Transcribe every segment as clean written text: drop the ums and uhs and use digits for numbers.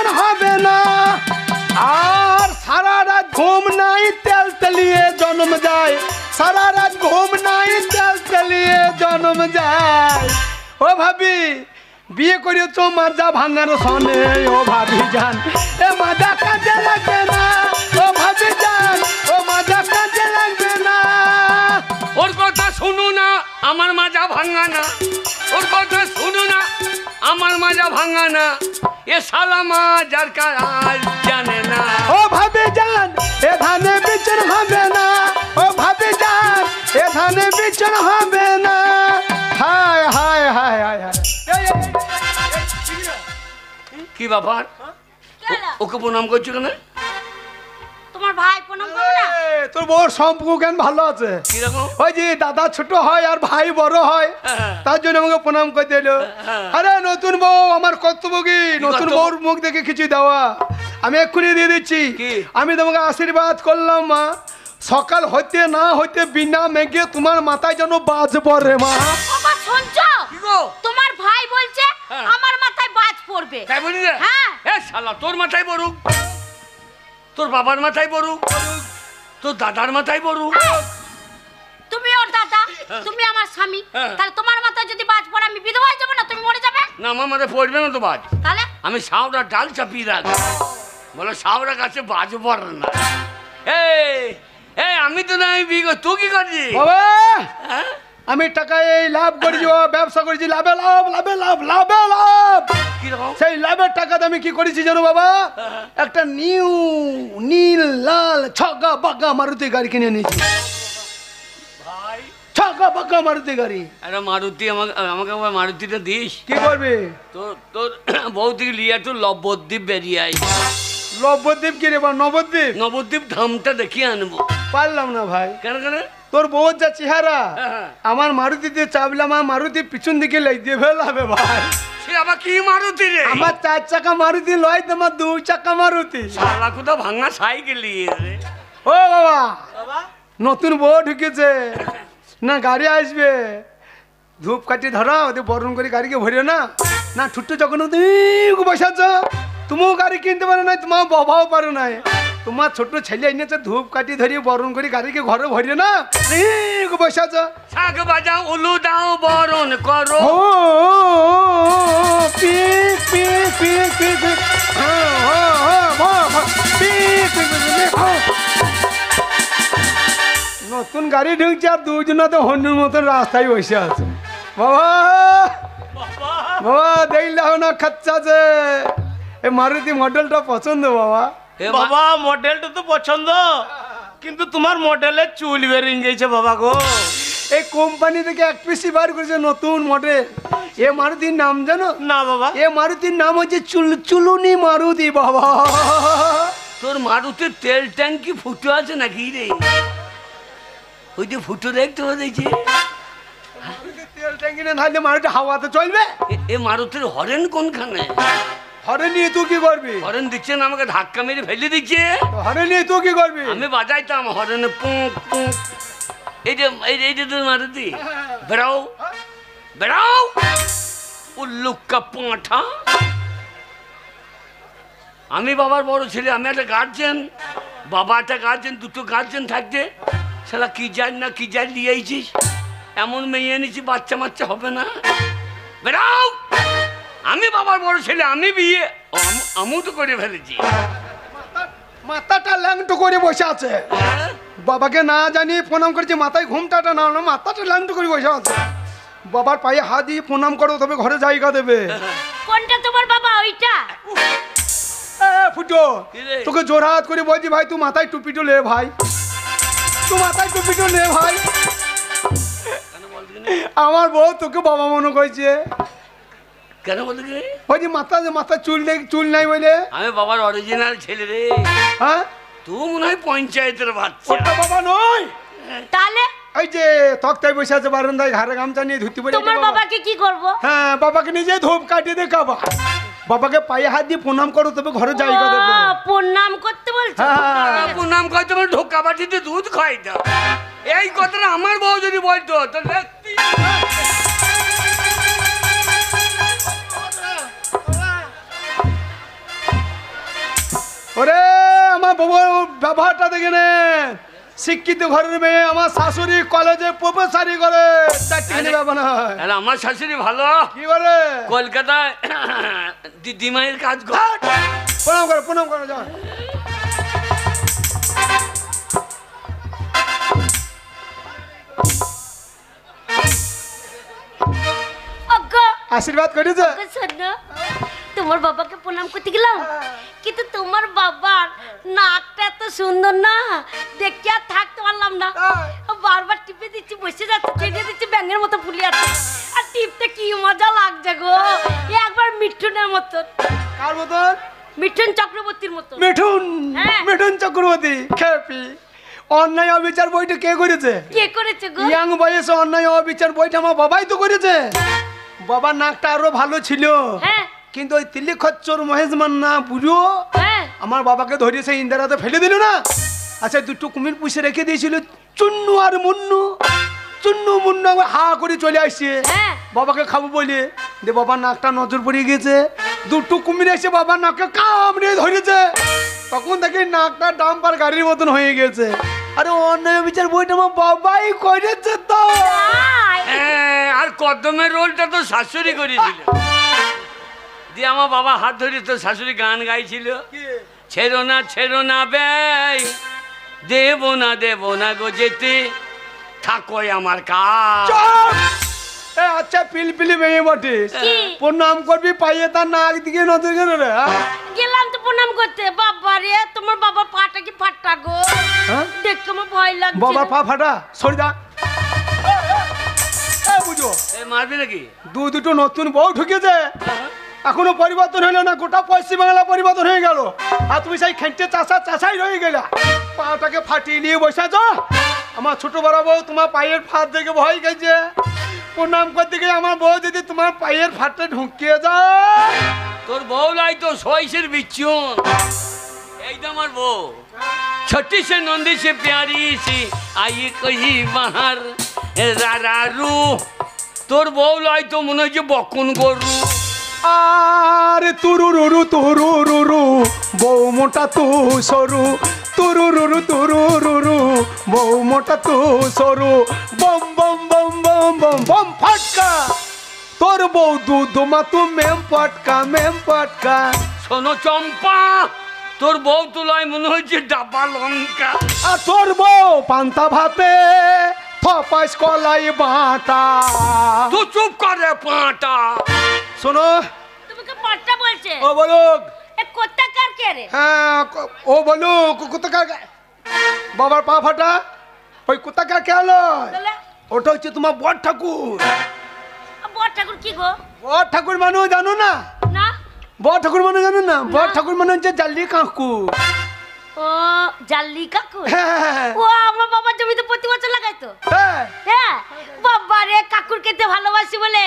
বিচার হবে না। আর সারা রাত ঘুম নাই তেল তেলিয়ে জন্ম যায়, সারা রাত ঘুম নাই তেল তেলিয়ে জন্ম যায়। ও ভাবি বিয়ে করেছো মাজা ভাঙার সনে, ও ভাবি জান এ মাজা কাজে লাগবে না, ও ভাবি জান ও মাজা কাজে লাগবে না। ওর কথা শুনো না, আমার মাজা ভাঙা না। ওর কথা শুনো না, আমার মাজা ভাঙা না। এ শালা মাজার কাজ জানে না। ও ভাবি জান এ ধানে বিচার হবে না, ও ভাবি জান এ ধানে বিচার হবে না। হায় হায় হায় হায় হায়। কি ব্যাপার? ওকে প্রণাম করছো কেন? তোমার ভাই প্রণাম করো না? তোর বউর সম্পর্ক জ্ঞান ভালো আছে। কিরকম? ওই যে দাদা ছোট হয় আর ভাই বড় হয়, তার জন্য আমাকে প্রণাম করে দিল। আরে নতুন বউ আমার কর্তব্য কি নতুন বউর মুখ দেখে কিছু দেওয়া। আমি এক্ষুনি দিয়ে দিচ্ছি। আমি তোমাকে আশীর্বাদ করলাম মা, সকাল হইতে না হইতে বিনা মেঘে তোমার মাথায় যেন বাজ পড়ে মা। বাবা শুনছো? তোমার ভাই বলছে আমার মাথায় বাজ পড়বে। তাই বলি রে? হ্যাঁ। এ শালা তোর মাথায় পড়ুক, তোর বাবার মাথায় পড়ুক, তোর দাদার মাথায় পড়ুক। তুমি ওর দাদা, তুমি আমার স্বামী, তাহলে তোমার মাথায় যদি বাজ পড়ে আমি বিধবা হয়ে যাবো না? তুমি মরে যাবে না, আমার মাথায় পড়বে না তো বাজ। তাহলে আমি শাওড়া ডাল চাপিয়ে রাখবো, বলো শাওড়া গাছে বাজ পড়ে না। এই এই আমি তো নাই বিয়ে, তুই কি করছিস? বাবা হ্যাঁ? আমি টাকায় এই লাভ করেছি, ব্যবসা করেছি, লাভে লাভ লাভে লাভ লাভে লাভ। কিরকম? সেই লাভের টাকাতে আমি কি করেছি জানো বাবা? একটা নিউ নীল লাল ছগা বাগা মারুতি গাড়ি কিনে নিয়েছি। ভাই ছগা বাগা মারুতি গাড়ি। একটা মারুতি আমাকে মারুতিটা দিস। কি করবে? তোর বউ থেকে লিয়া তো নবদ্বীপ বেরিয়ে আই। নবদ্বীপ কি রে বা নবদ্বীপ? নবদ্বীপ ধামটা দেখিয়ে আনবো। পারলাম না ভাই। কেন কেন? তোর বউর যা চেহারা, আমার মারুতিতে চাপলাম, আমার মারুতি পিছন দিকে লাই দিয়ে ফেলাবে ভাই। সে আবার কি মারুতি রে? আমার 4 চাকা মারুতি লয়, তোমার 2 চাকা মারুতি। শালা কোথা ভাঙা সাইকেল নিয়ে রে। ও বাবা নতুন বউ ঢুকেছে না, গাড়ি আসবে, ধূপ কাটি ধরা ওদের বরণ করে গাড়িকে ভরে না না ঠুট্টু যখন তুমি বসাচ্ছ, তুমিও গাড়ি কিনতে পারো নাই, তোমার বাবাও পারো নাই, তোমার ছোট ছেলে এনেছে ধূপ কাটি ধরিয়ে বরণ করে গাড়িকে ঘরে ভরিয়ে না বসাচ্ছ। শাক বাজাও উলু দাও বরণ করো। ও পিক পিক পিক পিক পিক নতুন গাড়ি ঢুকছে আর দুজনে তো হন্যুর মতন রাস্তায় বসে আছে। বাবা বাবা দেখলে না খচ্চা আছে, এই মারুতি মডেলটা পছন্দ বাবা। বাবা মডেলটা তো পছন্দ, কিন্তু তোমার মডেলের চুল বেরিয়ে গেছে বাবা গো। এই কোম্পানি থেকে এক পিসি বার করেছে নতুন মডেল। এ মারুতির নাম জানো? না বাবা। এ মারুতির নাম হচ্ছে চুলুনি মারুতি বাবা। তোর মারুতির তেল ট্যাঙ্কি ফুটো আছে নাকি রে? ওই যে ফুটো দেখতে হয়েছে। তেল ট্যাঙ্কি না থাকলে মারুতি হাওয়াতে চলবে? এ মারুতির হরেন কোনখানে? হরে নিয়ে তুই কি করবি? হরেন দিচ্ছে না, আমাকে ধাক্কা মেরে ফেলে দিচ্ছে। হরে নিয়ে তুই কি করবি? আমি বাজাইতাম হরেনে পুঁক পুঁক। এই যে তোর মারুতি, বেড়াও বেড়াও উল্লুকা পাঁঠা। আমি বাবার বড় ছেলে, আমি একটা গার্জেন, বাবা একটা গার্জেন, দুটো গার্জেন থাকতে শালা কি জানি না কি জানি লিয়েছিস, এমন মেয়ে এনেছি বাচ্চা মাচ্চা হবে না। বেড়াও, আমি বাবার বড় ছেলে, আমি বিয়ে আমু তো করে ফেলেছি। মাথাটা ল্যাংটো করে বসে আছে, বাবাকে না জানি প্রণাম করেছি, মাথায় ঘুমটাটা না, মাথাটা ল্যাংটো করে বসে আছে। বাবার পায়ে হাত দিয়ে প্রণাম করো, তবে ঘরে জায়গা দেবে। কোনটা তোমার বাবা? ওইটা? ফুটো তোকে জোরহাত করে বলছি ভাই, তুই মাথায় টুপিটো লে ভাই, তুই মাথায় টুপিটো লে ভাই। আমার বউ তোকে বাবা মনে করছে। কেন বলতে ওই যে মাথা চুল নাই বলে? আমি বাবার অরিজিনাল ছেলে রে। হ্যাঁ তুই মনে হয় পঞ্চায়েতের বাচ্চা। ওটা বাবা নয়। তাহলে ওই যে তক্তায় বসে আছে বারান্দায়, ঘাড়ে গামছা নিয়ে ধুতি পরে। তোমার বাবাকে কি করব? হ্যাঁ বাবাকে নিজে ধূপ কাটিয়ে দে খাবা, বাবাকে পায়ে হাত দিয়ে প্রণাম করো, তবে ঘরে জায়গা দেবে। প্রণাম করতে বলছো? প্রণাম করতে বলে ঢোকা বাটিতে দুধ খাই দাও। এই কথাটা আমার বউ যদি বলতো তাহলে ব্যবহারটা দেখে নে। শিক্ষিত ঘরের মেয়ে, আমার শাশুড়ি কলেজে প্রফেসরি করে, চারটিখানি ব্যাপার নয়। আরে আমার শাশুড়ি ভালো, কি বলে? কলকাতায় দিদিমায়ের কাজ করে। প্রণাম করো, প্রণাম করো, যাও। অগ্গো আশীর্বাদ করেছে? অগ্গো শোনো, তোমার বাবাকে প্রণাম করতে গেলাম, কিন্তু তোমার বাবার নাকটা এত সুন্দর না, দেখে আর থাকতে পারলাম না। বারবার টিপে দিচ্ছি, বসে যাচ্ছে, টেনে দিচ্ছি, ব্যাঙের মতো ফুলে আছে। আর টিপতে কি মজা লাগছে গো, একবার মিঠুনের মতো। কার মতন? মিঠুন চক্রবর্তীর মতো। মিঠুন, হ্যাঁ। মিঠুন চক্রবর্তী। খেপি, অন্যায় অবিচার বইটা কে করেছে? কে করেছে গো? ইয়াং বয়সে অন্যায় অবিচার বইটা আমার বাবাই তো করেছে। বাবার নাকটা আরো ভালো ছিল, হ্যাঁ কিন্তু ওই তিল্লি খচ্চর মহেশ মান্না বুঝো হ্যাঁ। আমার বাবাকে ধরে সেই ইন্দারাতে ফেলে দিল না। আচ্ছা, দুটো কুমির পুষে রেখে দিয়েছিল, চুন্নু আর মুন্নু। চুন্নু মুন্নু একবার হা করে চলে আসছে হ্যাঁ। বাবাকে খাবো বলে। দে বাবার নাকটা নজর পড়ে গেছে, দুটো কুমির এসে বাবার নাককে কামড়ে ধরেছে। তখন থেকে নাকটা ডাম্পার গাড়ির মতন হয়ে গেছে। আরে অন্যায় বিচার বইটা আমার বাবাই করেছে তো। হ্যাঁ, আর কদমের রোলটা তো শাশুড়ি করেছিল। দিয়ে আমার বাবা হাত ধরে তো শাশুড়ি গান গাইছিল, ছেড়ো না ব্যয়, দেব না গো যেতে, থাকোই আমার কাজ। চুপ! এ আচ্ছা, পিলপিলি মেয়ে বটে, কি? প্রণাম করবি পাইয়ে তার নাক দিকে নজর কেন রে? গেলাম তো প্রণাম করতে। বাবা রে, তোমার বাবা পাটা কি ফাটা গো, হ্যাঁ? দেখতে আমার ভয় লাগছে। বাবার পা ফাটা, সরে যা। এ বুঝো, এ মারবি নাকি? দুটো নতুন বউ ঢুকেছে, এখনো পরিবর্তন হলো না, গোটা পশ্চিম বাংলা পরিবর্তন হয়ে গেল। আর তুমি সেই খেঁটে চাষাই রয়ে গেলা, পাটাকে ফাটিয়ে নিয়ে বসেছ। আমার ছোট বড় বউ তোমার পায়ের ফাট দেখে ভয় গেছে, প্রণাম করতে গিয়ে আমার বউ যদি তোমার পায়ের ফাটে ঢুকিয়ে যায়। তোর বউ লাই তো সইসের বিচ্ছুন, এই তো আমার বউ। छोटी से नंदी से प्यारी सी आई कही बाहर रारू তোর বউ লাই তো মনে হচ্ছে বকুন গরু। আরে তুরুরুরু তুরুরুরু বউ মোটা তু সরু, তুরুরুরু তুরুরুরু বউ মোটা তু সরু, বম বম বম বম বম বম ফটকা, তোর বউ দুধ মা তু মেম পটকা। শোনো চম্পা, তোর বউ তো লাই মনে হচ্ছে ডাবা লঙ্কা। আর তোর বউ পান্তা ভাতে থপাস কলাই বাটা। তো চুপ করে পাটা। শোনো, তোমাকে পাটা বলছে? ও বলুক। এ কোত্থেকার কে রে? হ্যাঁ, ও বলুক কোথাকার বাবার পা ফাটা, ওই কোথাকার কে হলো? বলে ওটা হচ্ছে তোমার বড় ঠাকুর। বড় ঠাকুর কি গো? বড় ঠাকুর মানে জানো না? না। বড় ঠাকুর মানে জানো না? বড় ঠাকুর মানে হচ্ছে জাল্লি কাকু। ও জাল্লি কাকু? হ্যাঁ। ও আমার বাবার জমিতে প্রতি বছর লাগাইতো। হ্যাঁ। হ্যাঁ, বাবা রে, কাকুর খেতে ভালোবাসি বলে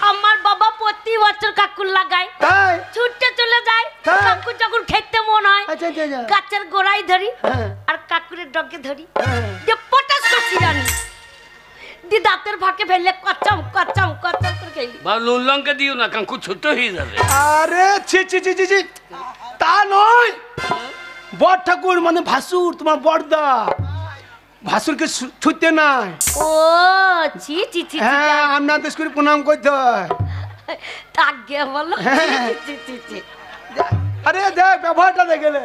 আমার বাবা প্রতি বছর কাকুর লাগায়, তাই? ছুটতে চলে যায়। হ্যাঁ। কাকুর যখন খেতে মন হয় আচ্ছা আচ্ছা আচ্ছা। গাছের গোড়ায় ধরি হ্যাঁ। আর কাকুরের ডগে ধরি, হ্যাঁ। যে পটাশ করছি জানি দি দাঁতের ফাঁকে ফেললে কচম কচম কচম করে খেলি। বা নুন লঙ্কা দিও না, কাকু ছোট হয়ে যাবে। আরে ছি ছি ছি ছি ছি, তা নয়। বড় ঠাকুর মানে ভাসুর, তোমার বড়দা। ভাসুরকে ছুটতে নাই। ও ছি ছি ছি ছি, হ্যাঁ, আমরা দেশ করে প্রণাম করতে হয়। তাকে বলো হ্যাঁ। ছি ছি ছি। আরে দেখ ব্যবহারটা দেখলে।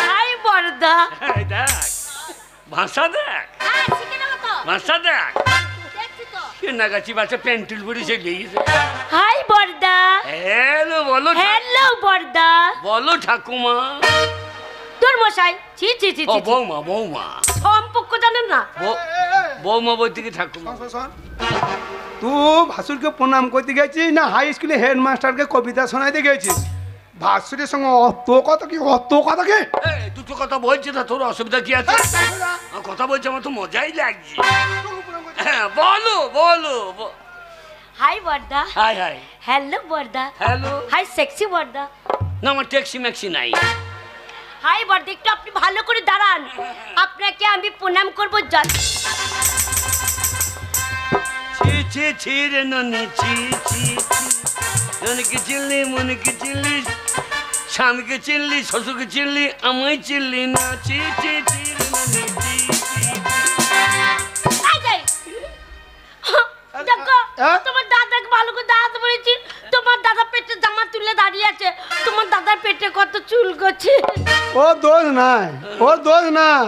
হাই বড়দা। এই দেখ ভাষা, দেখ হ্যাঁ, শিখে নেবো তো। ভাষা, দেখ দেখছি তো। সে নাগাছি বাচ্চা প্যান্টুল পরে সে লেগেছে। হাই বড়দা। হ্যালো বলো, হ্যালো বড়দা। বলো ঠাকুমা। তোর মশাই ছি ছি ছি ও ছি, বৌমা, বৌমা সম্পর্ক জানেন না? বৌমা বলতে কি ঠাকুমা? তুই ভাসুরকে প্রণাম করতে গেছিস না হাই স্কুলে হেডমাস্টারকে কবিতা শোনাইতে গেছিস? ভাসুরের সঙ্গে অত কথা কি? এই, দুটো কথা বলছে না, তোর অসুবিধা কি আছে? কথা বলছে, আমার তো মজাই লাগছে। হ্যাঁ, বলো বলো। হাই বড়দা। Hi hi. হ্যালো বড়দা। হ্যালো। হাই সেক্সি বড়দা। না, আমার ট্যাক্সি ম্যাক্সি নাই। হাই বড়দা, একটু আপনি ভালো করে দাঁড়ান, আপনাকে আমি প্রণাম করবো। ছি ছি ছি রে ননি, ছি ছি ছি, মনকে চিল্লি স্বামীকে চিনলি, শ্বশুরকে চিনলি, আমায় চিনলি না। চি চি চি চি চি। এই যে, দেখো হ্যাঁ? তোমার দাদাকে ভালো করে দাঁড়াতে বলেছি। তোমার দাদা পেটে জামা তুলে দাঁড়িয়ে আছে। তোমার দাদার পেটে কত চুল গছে। ও দোষ নাই, ও দোষ নাই।